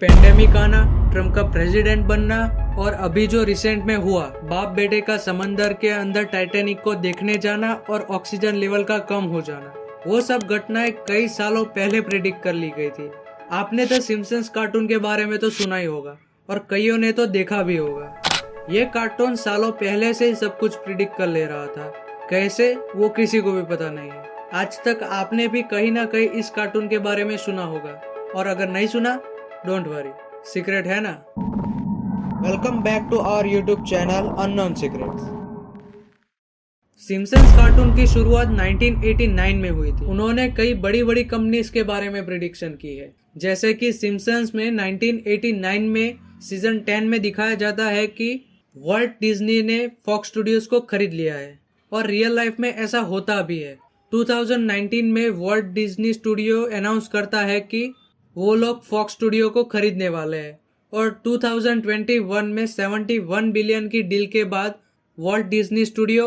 Pandemic आना, Trump का president बनना और अभी जो रिसेंट में हुआ बाप बेटे का समंदर के अंदर टाइटैनिक को देखने जाना और ऑक्सीजन लेवल का कम हो जाना, वो सब घटनाएं कई सालों पहले प्रेडिक्ट कर ली गई थी। आपने द सिम्पसंस कार्टून के बारे में तो सुना ही होगा और कईयों ने तो देखा भी होगा। ये कार्टून सालों पहले से ही सब कुछ प्रिडिक्ट कर ले रहा था, कैसे वो किसी को भी पता नहीं है। आज तक आपने भी कहीं ना कहीं इस कार्टून के बारे में सुना होगा और अगर नहीं सुना, डोंट वरी, सीक्रेट है ना। Welcome back to our YouTube channel unknown secrets. Simpsons cartoon की शुरुआत 1989 में हुई थी। उन्होंने कई बड़ी बड़ी कंपनीज के बारे में प्रिडिक्शन की है, जैसे कि सिम्पसंस में 1989 में सीजन 10 में दिखाया जाता है कि वॉल्ट डिज्नी ने फॉक्स स्टूडियोज को खरीद लिया है और रियल लाइफ में ऐसा होता भी है। 2019 में वॉल्ट डिज्नी स्टूडियो अनाउंस करता है कि वो लोग फॉक्स स्टूडियो को खरीदने वाले हैं और 2021 में 71 बिलियन की डील के बाद वॉल्ट डिज्नी स्टूडियो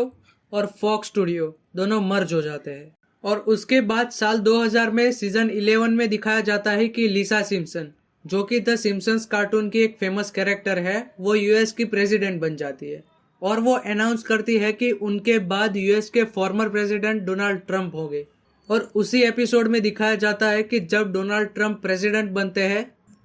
और फॉक्स स्टूडियो दोनों मर्ज हो जाते हैं। और उसके बाद साल 2000 में सीजन 11 में दिखाया जाता है कि लिसा सिम्पसन, जो कि द सिम्पसंस कार्टून की एक फेमस कैरेक्टर है, वो यूएस की प्रेसिडेंट बन जाती है और वो अनाउंस करती है कि उनके बाद यूएस के फॉर्मर प्रेसिडेंट डोनाल्ड ट्रंप होंगे। और उसी एपिसोड में दिखाया जाता है कि जब डोनाल्ड ट्रंप प्रेसिडेंट बनते हैं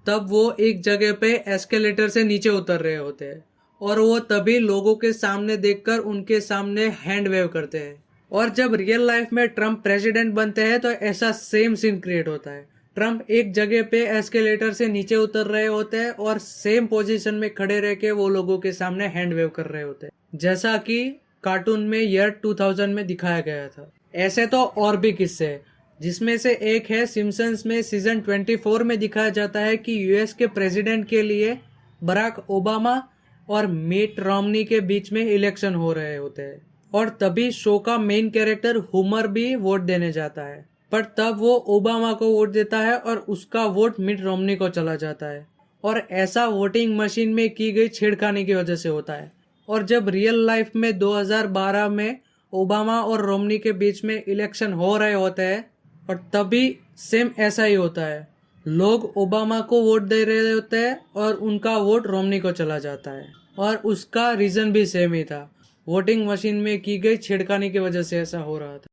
तब वो एक जगह पे एस्केलेटर से नीचे उतर रहे होते हैं और वो तभी लोगों के सामने देखकर उनके सामने हैंड वेव करते हैं। और जब रियल लाइफ में ट्रंप प्रेसिडेंट बनते हैं तो ऐसा सेम सीन क्रिएट होता है। ट्रंप एक जगह पे एस्केलेटर से नीचे उतर रहे होते हैं और सेम पोजीशन में खड़े रह के वो लोगों के सामने हैंड वेव कर रहे होते हैं, जैसा कि कार्टून में ईयर 2000 में दिखाया गया था। ऐसे तो और भी किस्से हैं, जिसमें से एक है सिम्पसंस में सीजन 24 में दिखाया जाता है कि यूएस के प्रेसिडेंट के लिए बराक ओबामा और मिट रोमनी के बीच में इलेक्शन हो रहे होते हैं और तभी शो का मेन कैरेक्टर हुमर भी वोट देने जाता है, पर तब वो ओबामा को वोट देता है और उसका वोट मिट रोमनी को चला जाता है और ऐसा वोटिंग मशीन में की गई छेड़खानी की वजह से होता है। और जब रियल लाइफ में 2012 में ओबामा और रोमनी के बीच में इलेक्शन हो रहे होते हैं और तभी सेम ऐसा ही होता है, लोग ओबामा को वोट दे रहे होते हैं और उनका वोट रोमनी को चला जाता है और उसका रीजन भी सेम ही था, वोटिंग मशीन में की गई छेड़खानी की वजह से ऐसा हो रहा था।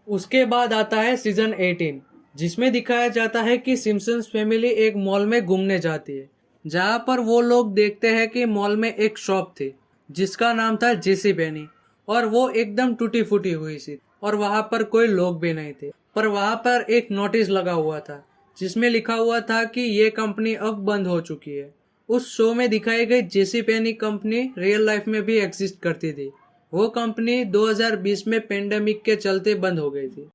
उसके बाद आता है सीजन 18, जिसमें दिखाया जाता है कि सिम्पसंस फैमिली एक मॉल में घूमने जाती है, जहां पर वो लोग देखते हैं कि मॉल में एक शॉप थी जिसका नाम था जेसी पेनी और वो एकदम टूटी फूटी हुई थी और वहां पर कोई लोग भी नहीं थे, पर वहां पर एक नोटिस लगा हुआ था जिसमें लिखा हुआ था कि ये कंपनी अब बंद हो चुकी है। उस शो में दिखाई गई जेसी पेनी कंपनी रियल लाइफ में भी एग्जिस्ट करती थी। वो कंपनी 2020 में पेंडेमिक के चलते बंद हो गई थी।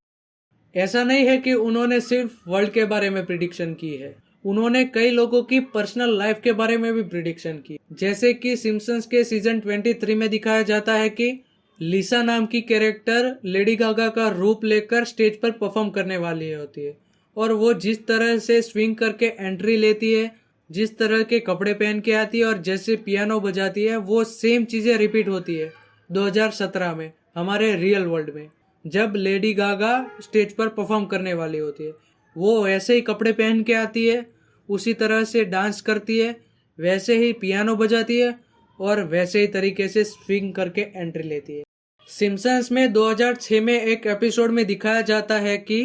ऐसा नहीं है कि उन्होंने सिर्फ वर्ल्ड के बारे में प्रिडिक्शन की है, उन्होंने कई लोगों की पर्सनल लाइफ के बारे में भी प्रिडिक्शन की, जैसे कि सिम्पसंस के सीजन 23 में दिखाया जाता है कि लिसा नाम की कैरेक्टर लेडी गागा का रूप लेकर स्टेज पर परफॉर्म करने वाली होती है और वो जिस तरह से स्विंग करके एंट्री लेती है, जिस तरह के कपड़े पहन के आती है और जैसे पियानो बजाती है, वो सेम चीजें रिपीट होती है 2017 में हमारे रियल वर्ल्ड में। जब लेडी गागा स्टेज पर परफॉर्म करने वाली होती है, वो वैसे ही कपड़े पहन के आती है, उसी तरह से डांस करती है, वैसे ही पियानो बजाती है और वैसे ही तरीके से स्विंग करके एंट्री लेती है। सिम्पसंस में 2006 में एक एपिसोड में दिखाया जाता है कि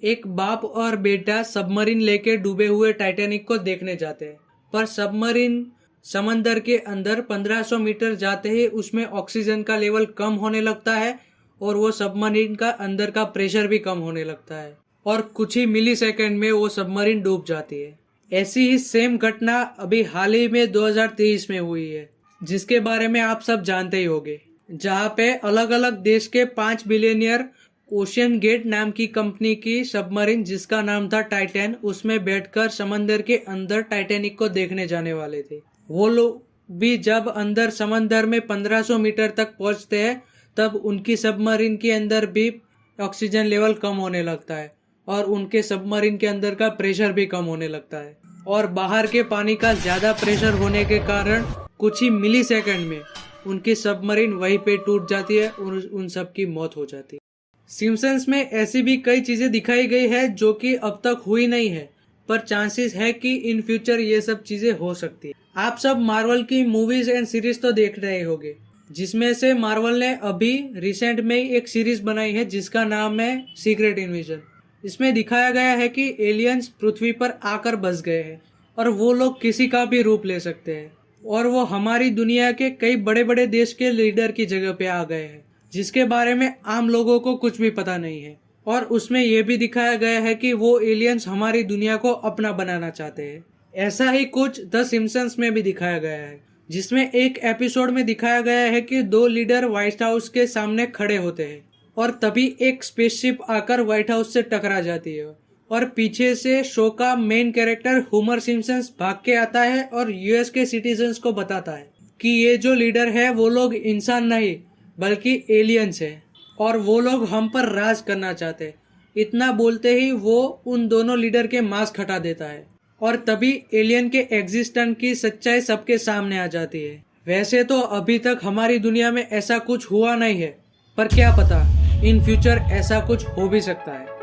एक बाप और बेटा सबमरीन लेके डूबे हुए टाइटैनिक को देखने जाते हैं, पर सबमरीन समंदर के अंदर 1500 मीटर जाते ही उसमें ऑक्सीजन का लेवल कम होने लगता है और वो सबमरीन का अंदर का प्रेशर भी कम होने लगता है और कुछ ही मिली सेकेंड में वो सबमरीन डूब जाती है। ऐसी ही सेम घटना अभी हाल ही में 2023 में हुई है, जिसके बारे में आप सब जानते ही होंगे, जहाँ पे अलग अलग देश के 5 बिलियनियर ओशियन गेट नाम की कंपनी की सबमरीन, जिसका नाम था टाइटैन, उसमें बैठकर समंदर के अंदर टाइटैनिक को देखने जाने वाले थे। वो लोग भी जब अंदर समंदर में 1500 मीटर तक पहुंचते हैं तब उनकी सबमरीन के अंदर भी ऑक्सीजन लेवल कम होने लगता है और उनके सबमरीन के अंदर का प्रेशर भी कम होने लगता है और बाहर के पानी का ज्यादा प्रेशर होने के कारण कुछ ही मिली सेकेंड में उनकी सबमरीन वहीं पे टूट जाती है और उन सब की मौत हो जाती है। सिम्पसंस में ऐसी भी कई चीजें दिखाई गई है जो कि अब तक हुई नहीं है, पर चांसेस है कि इन फ्यूचर ये सब चीजें हो सकती है। आप सब मार्वल की मूवीज एंड सीरीज तो देख रहे होंगे, जिसमें से मार्वल ने अभी रिसेंट में ही एक सीरीज बनाई है जिसका नाम है सीक्रेट इन्वेजन। इसमें दिखाया गया है कि एलियंस पृथ्वी पर आकर बस गए हैं और वो लोग किसी का भी रूप ले सकते हैं और वो हमारी दुनिया के कई बड़े बड़े देश के लीडर की जगह पे आ गए हैं, जिसके बारे में आम लोगों को कुछ भी पता नहीं है। और उसमें यह भी दिखाया गया है कि वो एलियंस हमारी दुनिया को अपना बनाना चाहते हैं। ऐसा ही कुछ द सिम्पसंस में भी दिखाया गया है, जिसमें एक एपिसोड में दिखाया गया है कि दो लीडर व्हाइट हाउस के सामने खड़े होते हैं और तभी एक स्पेसशिप आकर व्हाइट हाउस से टकरा जाती है और पीछे से शो का मेन कैरेक्टर होमर सिम्पसन भाग के आता है और यूएस के सिटीजन्स को बताता है कि ये जो लीडर है वो लोग इंसान नहीं बल्कि एलियंस है और वो लोग हम पर राज करना चाहते हैं। इतना बोलते ही वो उन दोनों लीडर के मास्क हटा देता है और तभी एलियन के एग्जिस्टेंस की सच्चाई सबके सामने आ जाती है। वैसे तो अभी तक हमारी दुनिया में ऐसा कुछ हुआ नहीं है, पर क्या पता इन फ्यूचर ऐसा कुछ हो भी सकता है।